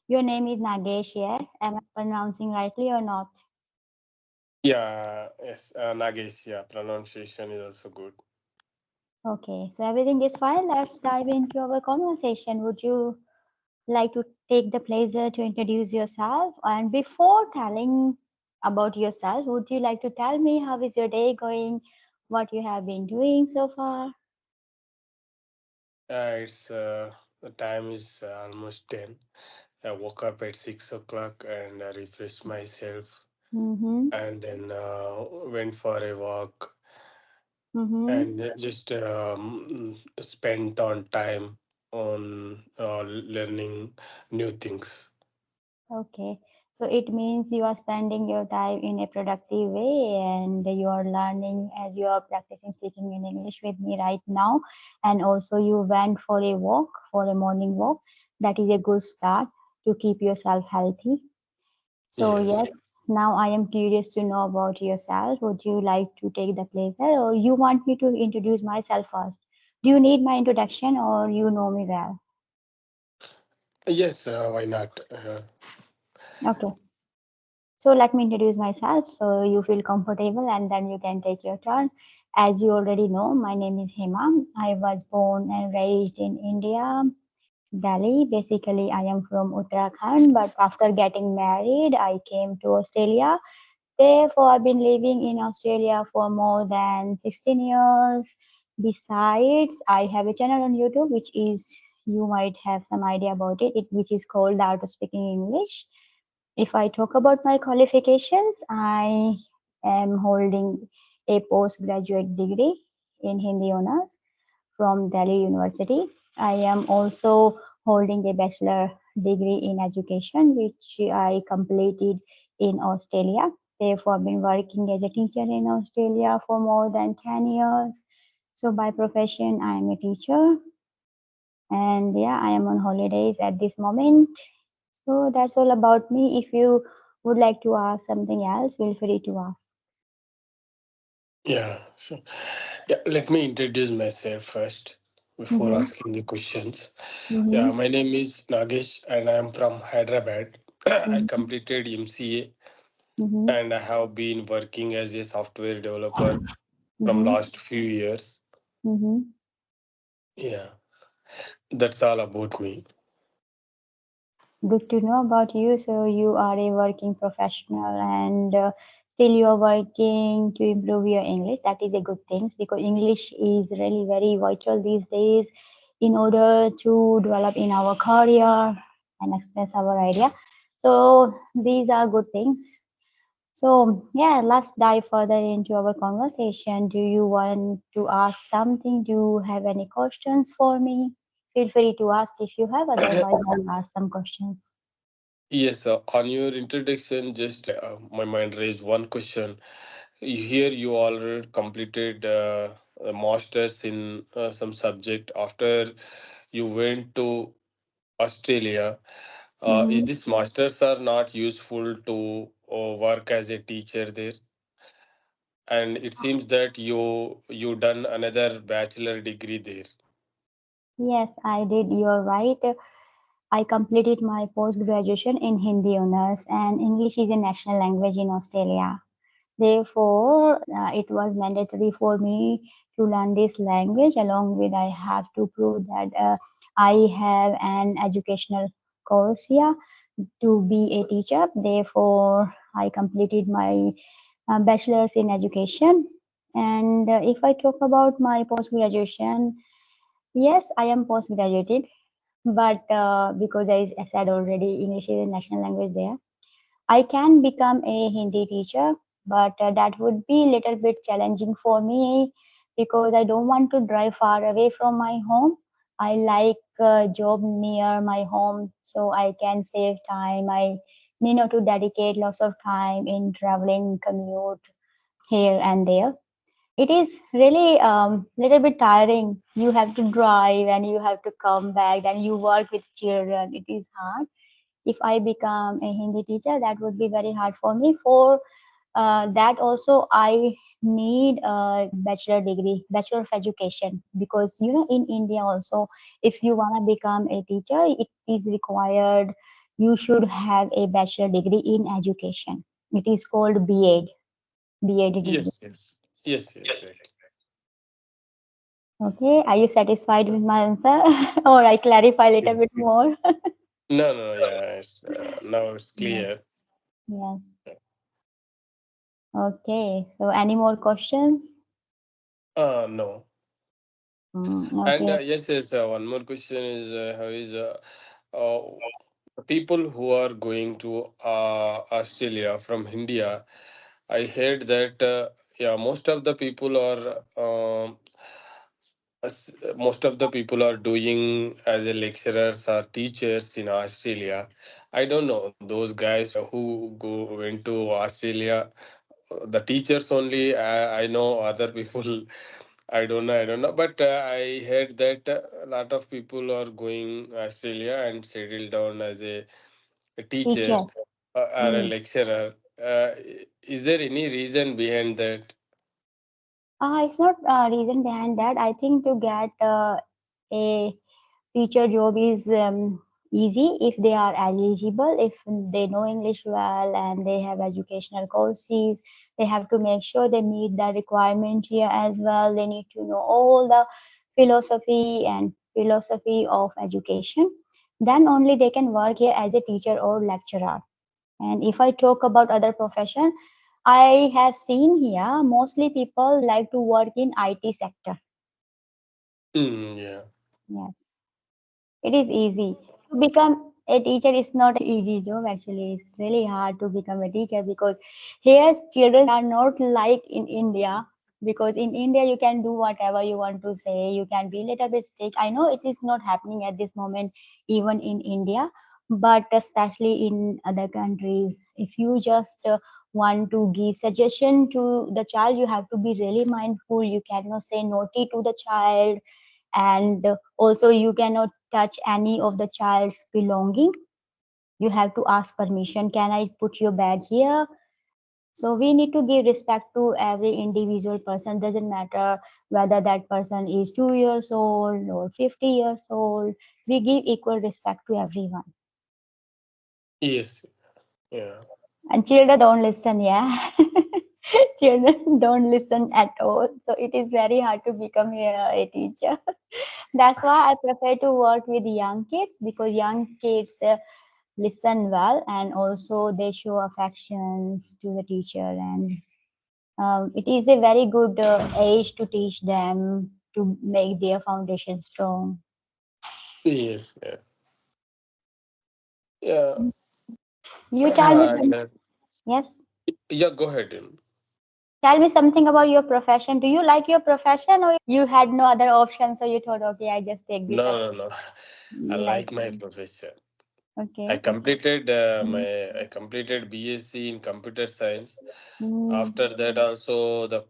Your name is Nagesh, yeah? Am I pronouncing rightly or not? Yeah, yes, Nagesh. Yeah, pronunciation is also good. Okay, so everything is fine. Let's dive into our conversation. Would you like to take the pleasure to introduce yourself? And before telling about yourself, would you like to tell me how is your day going? What you have been doing so far? It's the time is almost 10. I woke up at 6 o'clock and refreshed myself, Mm-hmm. and then went for a walk Mm-hmm. and just spent on time on learning new things. Okay, so it means you are spending your time in a productive way and you are learning as you are practicing speaking in English with me right now. And also, you went for a walk, for a morning walk. That is a good start to keep yourself healthy. So, Yes. yes, now I am curious to know about yourself. Would you like to take the pleasure or you want me to introduce myself first? Do you need my introduction or you know me well? Yes, why not? Okay. So let me introduce myself so you feel comfortable and then you can take your turn. As you already know, my name is Hema. I was born and raised in India, Delhi. Basically, I am from Uttarakhand, but after getting married, I came to Australia. Therefore, I've been living in Australia for more than 16 years. Besides, I have a channel on YouTube, which is, you might have some idea about it which is called Art of Speaking English. If I talk about my qualifications, I am holding a postgraduate degree in Hindi honors from Delhi University. I am also holding a bachelor degree in education, which I completed in Australia. Therefore, I've been working as a teacher in Australia for more than 10 years. So, by profession, I am a teacher, and yeah, I am on holidays at this moment. So that's all about me. If you would like to ask something else, feel free to ask. Yeah. So, yeah, let me introduce myself first before Mm-hmm. asking the questions. Mm-hmm. Yeah, my name is Nagesh and I am from Hyderabad. I Mm-hmm. completed MCA Mm-hmm. and I have been working as a software developer from Mm-hmm. last few years. Mm-hmm. Yeah, that's all about me. Good to know about you. So you are a working professional and still you are working to improve your English. That is a good thing because English is really very vital these days in order to develop in our career and express our idea. So these are good things. So, yeah, let's dive further into our conversation. Do you want to ask something? Do you have any questions for me? Feel free to ask if you have, otherwise, I'll ask some questions. Yes, on your introduction, just my mind raised one question. Here, you already completed a master's in some subject after you went to Australia. Is Mm-hmm. this masters are not useful to work as a teacher there? And it seems that you done another bachelor degree there. Yes, I did. You're right. I completed my post graduation in Hindi honors, and English is a national language in Australia. Therefore, it was mandatory for me to learn this language. Along with, I have to prove that I have an educational course here to be a teacher. Therefore, I completed my bachelor's in education. And if I talk about my post graduation, yes, I am post graduated, but because I said already, English is a national language there. I can become a Hindi teacher, but that would be a little bit challenging for me because I don't want to drive far away from my home. I like a job near my home so I can save time. I need not to dedicate lots of time in traveling, commute here and there. It is really little bit tiring. You have to drive and you have to come back, then you work with children. It is hard. If I become a Hindi teacher, that would be very hard for me. For that also, I need a bachelor degree, bachelor of education, because in India also, if you wanna become a teacher, it is required. you should have a bachelor degree in education. It is called B.Ed degree. Yes, yes, yes, yes, right. Okay, are you satisfied with my answer? Or I clarify a little bit more? No, no, yeah, now it's Yes. clear. Yes. Okay, so any more questions? No. And Okay. yes, yes, one more question is how is uh, people who are going to Australia from India? I heard that yeah, most of the people are most of the people are doing as a lecturers or teachers in Australia. I don't know those guys who go went to Australia. The teachers only. I know other people. I don't know. But I heard that a lot of people are going Australia and settle down as a teacher Teachers. or a lecturer. Is there any reason behind that? It's not reason behind that. I think to get a teacher job is easy if they are eligible, if they know English well and they have educational courses. They have to make sure they meet the requirement here as well. They need to know all the philosophy of education. Then only they can work here as a teacher or lecturer. And if I talk about other profession, I have seen here mostly people like to work in IT sector. Mm, yeah. Yes, it is easy to become a teacher. Is not easy job actually. It's really hard to become a teacher because here children are not like in India. Because in India you can do whatever you want to say. You can be a little bit strict. I know it is not happening at this moment even in India, but especially in other countries, if you just want to give suggestion to the child, you have to be really mindful. You cannot say naughty to the child, and also you cannot touch any of the child's belonging. You have to ask permission, can I put your bag here? So we need to give respect to every individual person. Doesn't matter whether that person is 2 years old or 50 years old. We give equal respect to everyone. Yes. Yeah. And children don't listen, yeah. Children don't listen at all, so it is very hard to become a teacher. That's why I prefer to work with young kids, because young kids listen well, and also they show affections to the teacher, and it is a very good age to teach them to make their foundation strong. Yes. Yeah. Yeah. You tell me And yes, yeah, go ahead. tell me something about your profession. Do you like your profession, or you had no other option, so you thought, okay, I just take this up? No, no, no. I You like like my profession. okay. I completed BSc in computer science. Mm, After that, also the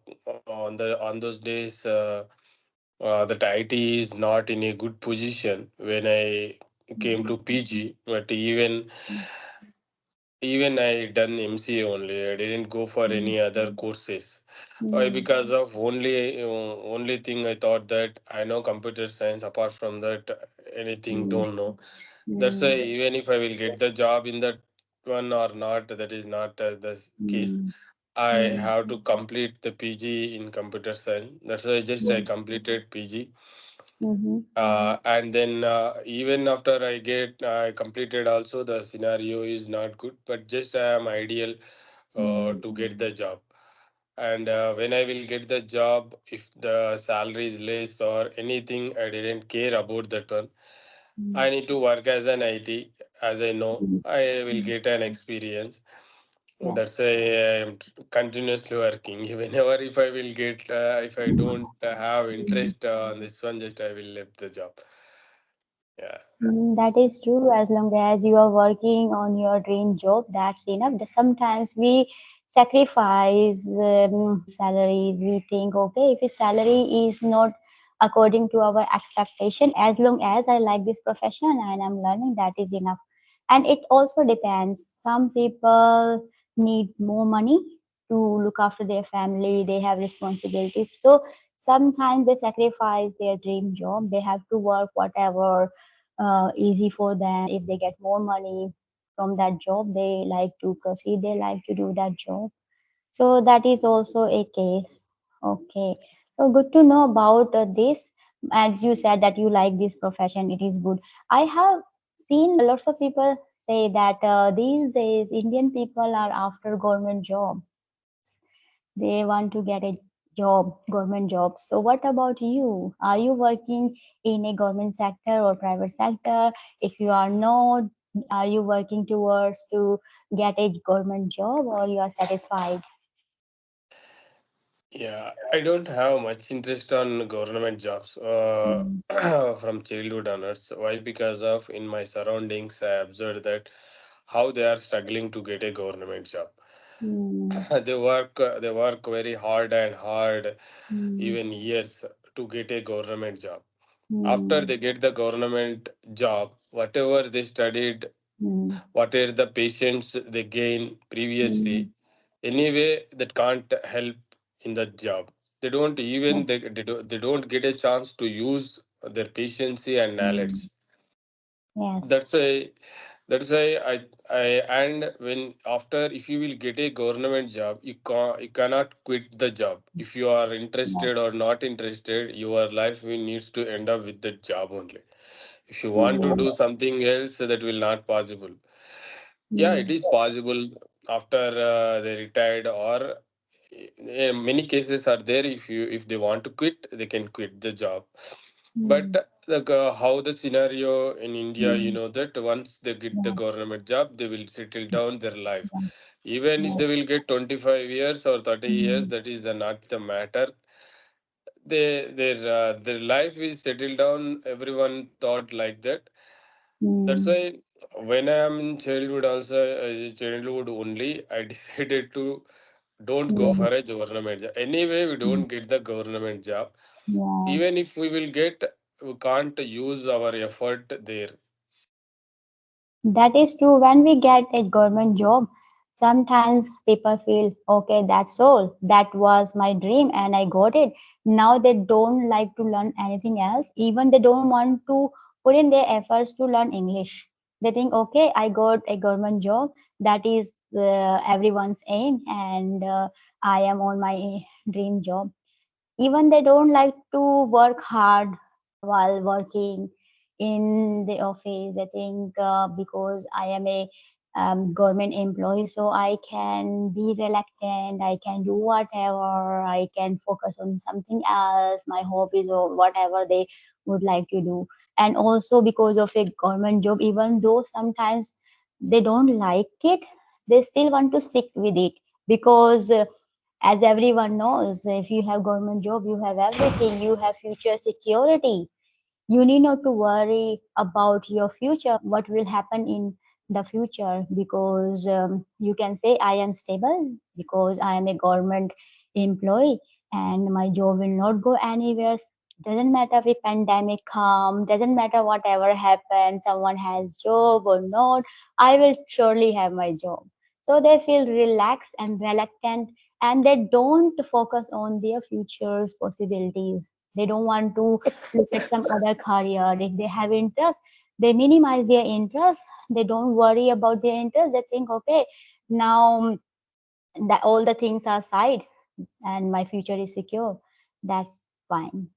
on those days, that IT is not in a good position when I came to PG. But even I done MCA only. I didn't go for mm, any other courses. Why? mm, Because of only thing I thought that I know computer science. Apart from that, anything mm, don't know. That's why mm, even if I will get the job in that one or not, that is not the case. mm, I mm, have to complete the PG in computer science. That's why just I mm, completed PG. mhm, And then even after I completed also, the scenario is not good, but just I am ideal mm, to get the job. And when I will get the job, if the salary is less or anything, I didn't care about that one. mm, I need to work as an IT. As I know, mm. I will get an experience. Yes. That's why I am continuously working. Whenever if I will get, if I don't have Mm. interest on this one, just I will leave the job. Yeah. That is true. As long as you are working on your dream job, that's enough. Sometimes we sacrifice salaries. We think, okay, if his salary is not according to our expectation, as long as I like this profession and I'm learning, that is enough. And it also depends. Some people need more money to look after their family. They have responsibilities. So sometimes they sacrifice their dream job. They have to work whatever easy for them if they get more money. from that job, they like to proceed, they like to do that job. So that is also a case. Okay. So good to know about this. As you said that you like this profession, it is good. I have seen lots of people say that these days Indian people are after government job. They want to get a job, government job. So what about you? Are you working in a government sector or private sector? If you are not, are you working towards to get a government job or you are satisfied? Yeah, I don't have much interest on government jobs Mm, from childhood onwards. Why? Because of in my surroundings, I observed that how they are struggling to get a government job. mm, They work very hard, mm, even years to get a government job. After mm, they get the government job, whatever they studied, mm, whatever the patients they gain mm. previously, anyway that can't help in the job. They don't even Yes. they don't get a chance to use their patience and Mm, knowledge. yes. That's why I and when after if you will get a government job, you cannot quit the job. If you are Yes. interested or not interested, your life will needs to end up with the job only. If you want to Mm, do something else, that will not possible. Yeah, it mm, is possible after they retired, or many cases are there. If they want to quit, they can quit the job. But mm, like how the scenario in India, mm, that once they get the yeah, government job, they will settle down their life. yeah, Even if yes. they will get 25 years or 30 years, Mm, that is not the matter. Their life is settled down. Everyone thought like that. That's mm, why when I am in childhood, also childhood only, I decided to don't go yes. for a government job. Anyway, we Mm, don't get the government job. yes. Even if we will get, we can't use our effort there. That is true. When we get a government job, sometimes people feel, okay, that's all. That was my dream and I got it. Now they don't like to learn anything else. Even they don't want to put in their efforts to learn English. They think, okay, I got a government job. That is everyone's aim, and I am on my dream job. Even they don't like to work hard while working in the office. I think because I am a government employee, so I can be reluctant, I can do whatever, I can focus on something else, my hobbies or whatever they would like to do. And also because of a government job, even though sometimes they don't like it, they still want to stick with it because as everyone knows, if you have government job, you have everything, you have future security. You need not to worry about your future, what will happen in the future, because you can say I am stable because I am a government employee and my job will not go anywhere. Doesn't matter if pandemic come, doesn't matter whatever happens, someone has job or not, I will surely have my job. So they feel relaxed and reluctant, and they don't focus on their future's possibilities. They don't want to look at some other career. If they have interest, they minimize their interest. They don't worry about their interest. They think, okay, now that all the things are side and my future is secure. That's fine.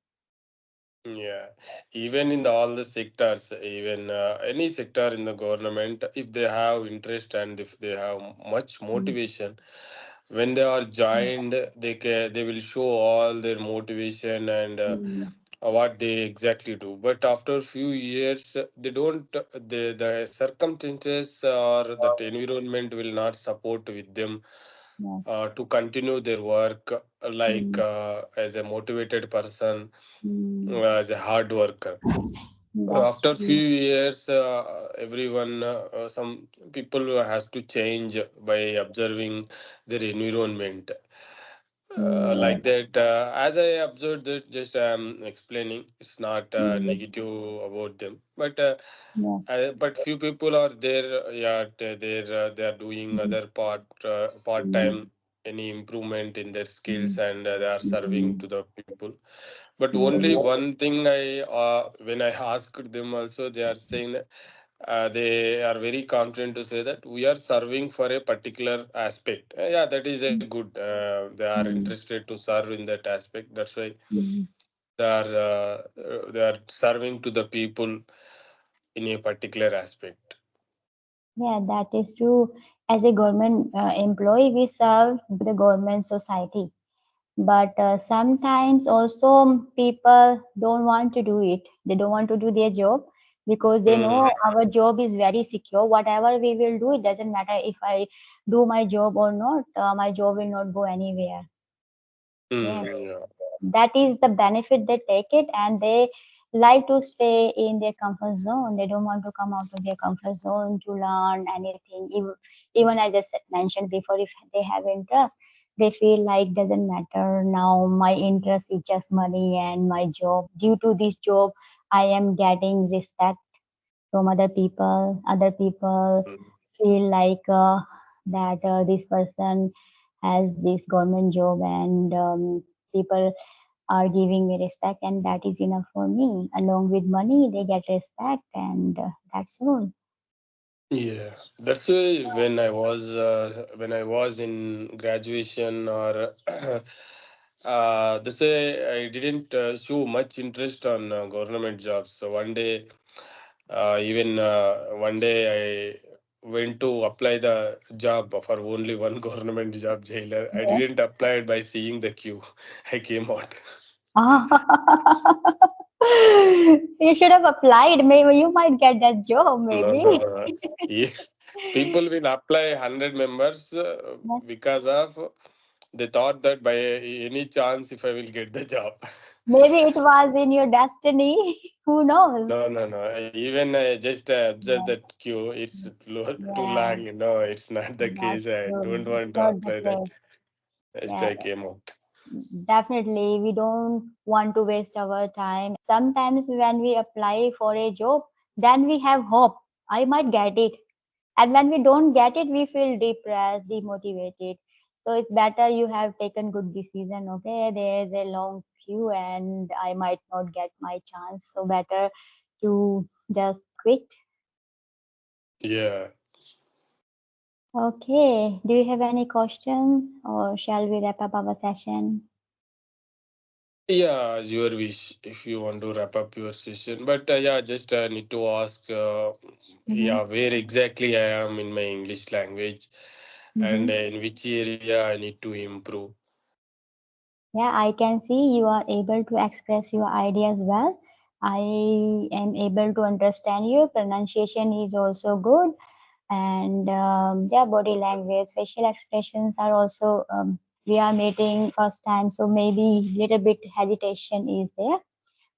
Yeah, even in all the sectors, even any sector in the government, if they have interest and if they have much Mm, motivation, when they are joined, they will show all their motivation and mm, what they exactly do. But after a few years, they don't. The circumstances or that environment will not support with them yes. to continue their work like Mm, as a motivated person, mm, as a hard worker. that's After few true. years, everyone, some people has to change by observing their environment. Mm, Like that, as I observed that, just explaining. It's not mm, negative about them, but yes. few people are there. Yeah, they are doing Mm, other part mm, time, any improvement in their skills, mm, and they are serving mm, to the people. But only mm, one thing I when I asked them also, they are saying that they are very confident to say that we are serving for a particular aspect. Yeah, that is a good. They are Mm, interested to serve in that aspect. That's why mm. they are serving to the people in a particular aspect. Yeah, that is true. As a government employee, we serve the government society. But sometimes also people don't want to do it. They don't want to do their job because they know Mm. our job is very secure. Whatever we will do, it doesn't matter if I do my job or not. My job will not go anywhere. Yes, Mm, yeah. that is the benefit they take it, and they like to stay in their comfort zone. They don't want to come out of their comfort zone to learn anything. Even I just mentioned before, if they have interest, they feel like doesn't matter now. My interest is just money and my job. Due to this job, I am getting respect from other people. Other people Mm. feel like that this person has this government job, and people are giving me respect, and that is enough for me. Along with money they get respect, and that's all. Yeah, that's why when I was in graduation or that's why I didn't show much interest on government jobs. So one day I went to apply the job for only one government job, jailer. I Yeah. didn't apply it by seeing the queue. I came out. You should have applied. Maybe you might get that job, No, maybe. no, no. Yeah. People will apply 100 members Yes. because of they thought that by any chance if I will get the job. Maybe it was in your destiny. Who knows? No, no, no. Even I just observed Yes, that queue. It's too yeah, long. No, it's not the that's case. I true. don't It's want to not the apply that. case. Just Yeah, I came out. definitely, we don't want to waste our time. Sometimes when we apply for a job, then we have hope. I might get it. And when we don't get it, we feel depressed, demotivated. So it's better you have taken good decision. Okay, there is a long queue, and I might not get my chance. So better to just quit. Yeah. Okay. Do you have any questions, or shall we wrap up our session? Yeah, as your wish if you want to wrap up your session. But yeah, just need to ask, Mm-hmm. yeah, where exactly I am in my English language and Mm-hmm. in which area I need to improve. Yeah, I can see you are able to express your ideas well. I am able to understand you. Pronunciation is also good, and yeah, body language, facial expressions are also. We are meeting first time, so maybe little bit hesitation is there,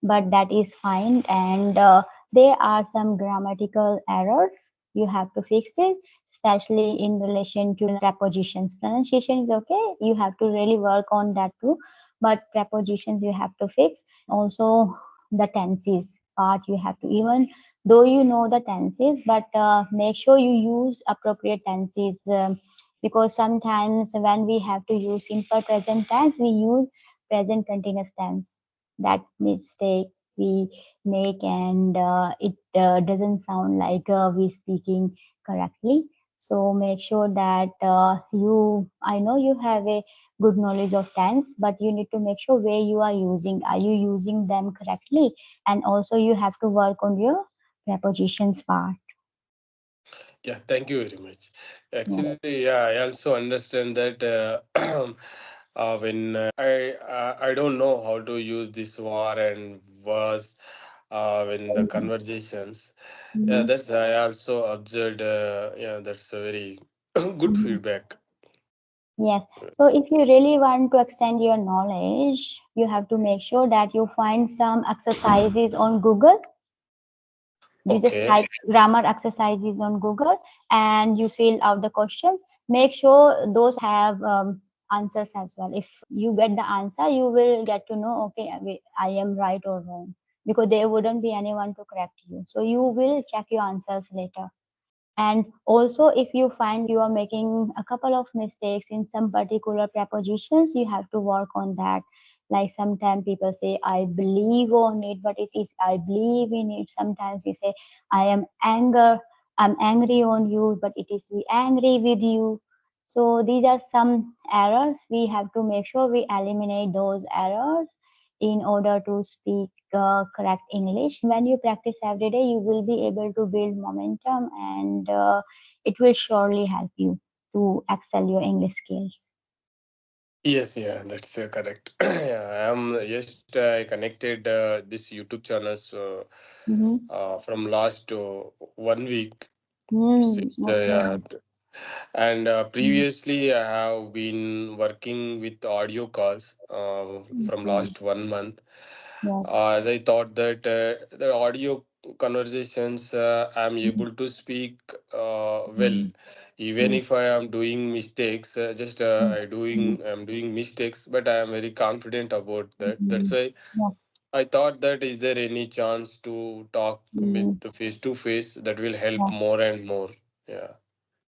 but that is fine. And there are some grammatical errors. You have to fix it, especially in relation to prepositions. Pronunciation is okay. You have to really work on that too. But prepositions you have to fix. And also the tenses part you have to, even though you know the tenses, but make sure you use appropriate tenses. Because sometimes when we have to use simple present tense, we use present continuous tense. That mistake we make, and it doesn't sound like we speaking correctly. So make sure that you, I know you have a good knowledge of tense, but you need to make sure where you are using, are you using them correctly, and also you have to work on your prepositions part. Yeah, thank you very much. Yeah. Actually, yeah, I also understand that when I don't know how to use this war and was in the conversations. Yeah, Mhm. that's I also observed. Yeah, that's a very good Mhm. feedback. Yes. So if you really want to extend your knowledge, you have to make sure that you find some exercises on Google. You just Okay. type grammar exercises on Google, and you fill out the questions. Make sure those have answers as well. If you get the answer, you will get to know, okay, I am right or wrong, because there wouldn't be anyone to correct you. So you will check your answers later. And also, if you find you are making a couple of mistakes in some particular prepositions, you have to work on that. Like sometimes people say, I believe on it, but it is I believe in it. Sometimes we say, I am I'm angry on you, but it is we angry with you. So these are some errors. We have to make sure we eliminate those errors in order to speak correct English. When you practice every day, you will be able to build momentum, and it will surely help you to excel your English skills. Yes, yeah, that's correct. Yeah, I am just I connected this YouTube channels Mm-hmm. from last 1 week. Mm, Yeah, okay. and Mm, previously I have been working with audio calls from okay. last 1 month. Yes. As I thought that the audio conversations I'm Mm, able to speak well, mm, even mm, if I am doing mistakes. Just mm, mm, I'm doing mistakes, but I am very confident about that. That's mm. why Yes. I thought that is there any chance to talk with Mm, face to face that will help yeah. more and more. Yeah.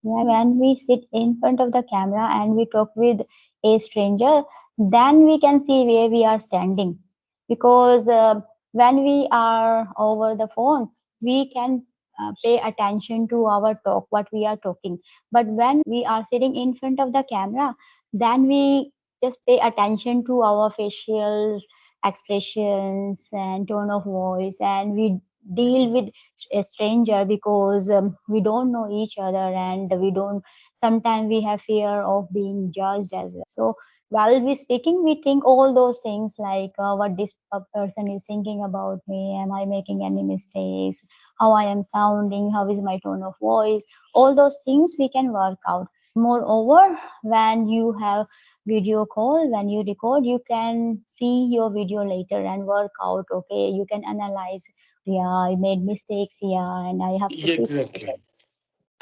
Yeah, when we sit in front of the camera and we talk with a stranger, then we can see where we are standing. Because when we are over the phone, we can pay attention to our talk, what we are talking. But when we are sitting in front of the camera, then we just pay attention to our facial expressions and tone of voice, and we deal with a stranger because we don't know each other, and we don't sometimes we have fear of being judged as well. So while we speaking, we think all those things like what this person is thinking about me, am I making any mistakes, how I am sounding, how is my tone of voice. All those things we can work out. Moreover, when you have video call, when you record, you can see your video later and work out. Okay, you can analyze, yeah, I made mistakes, yeah, and I have to fix it. Exactly.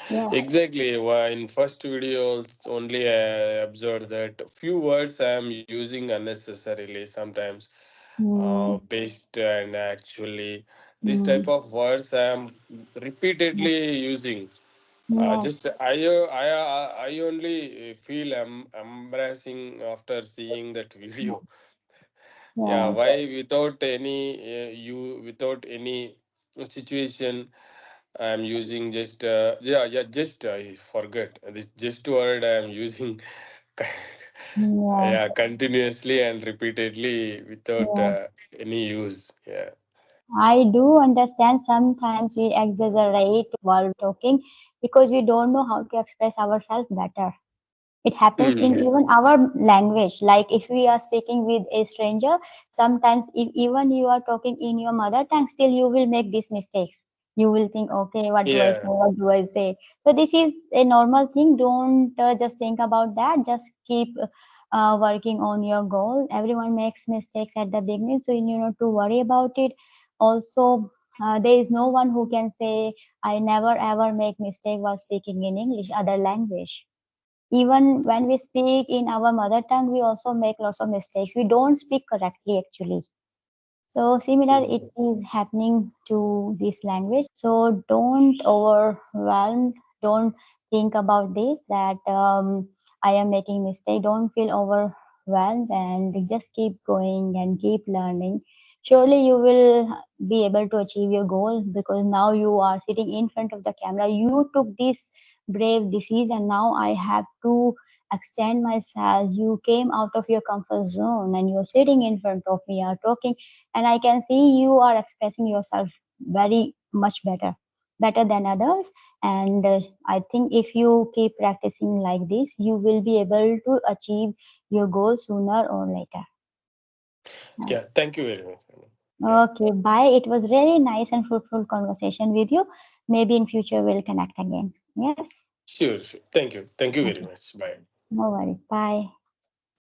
Yeah. Exactly. In first video only I observed that few words I am using unnecessarily sometimes. Mm, Based and actually, this type mm, of words I am yeah. repeatedly using. Yes. Just I only feel embarrassing after seeing that video. Yeah, Yes. why without any without any situation I'm using just yeah just I forget this just word I'm using Yes. yeah continuously and repeatedly without Yes. any use. Yeah. I do understand sometimes we exaggerate while talking because we don't know how to express ourselves better. It happens in Mhm. even our language. Like if we are speaking with a stranger, sometimes if even you are talking in your mother tongue, still you will make these mistakes. You will think, okay, what do I say? Yeah. What do I say? So this is a normal thing. Don't just think about that. Just keep working on your goal. Everyone makes mistakes at the beginning, so you need not to worry about it. Also, there is no one who can say, I never ever make mistake while speaking in English, other language. Even when we speak in our mother tongue, we also make lots of mistakes. We don't speak correctly actually. So similar it Mhm. is happening to this language. So don't overwhelm. Don't think about this that I am making mistake. Don't feel overwhelmed and just keep going and keep learning. Surely you will be able to achieve your goal because now you are sitting in front of the camera. You took this brave decision. Now I have to extend myself. You came out of your comfort zone and you're sitting in front of me, are talking, and I can see you are expressing yourself very much better than others. And I think if you keep practicing like this, you will be able to achieve your goal sooner or later. Yeah. Thank you very much. Yeah. Okay, bye. It was really nice and fruitful conversation with you. Maybe in future we'll connect again. Yes. Sure. Sure. Thank you. Thank you very Okay. much. Bye. No worries. Bye.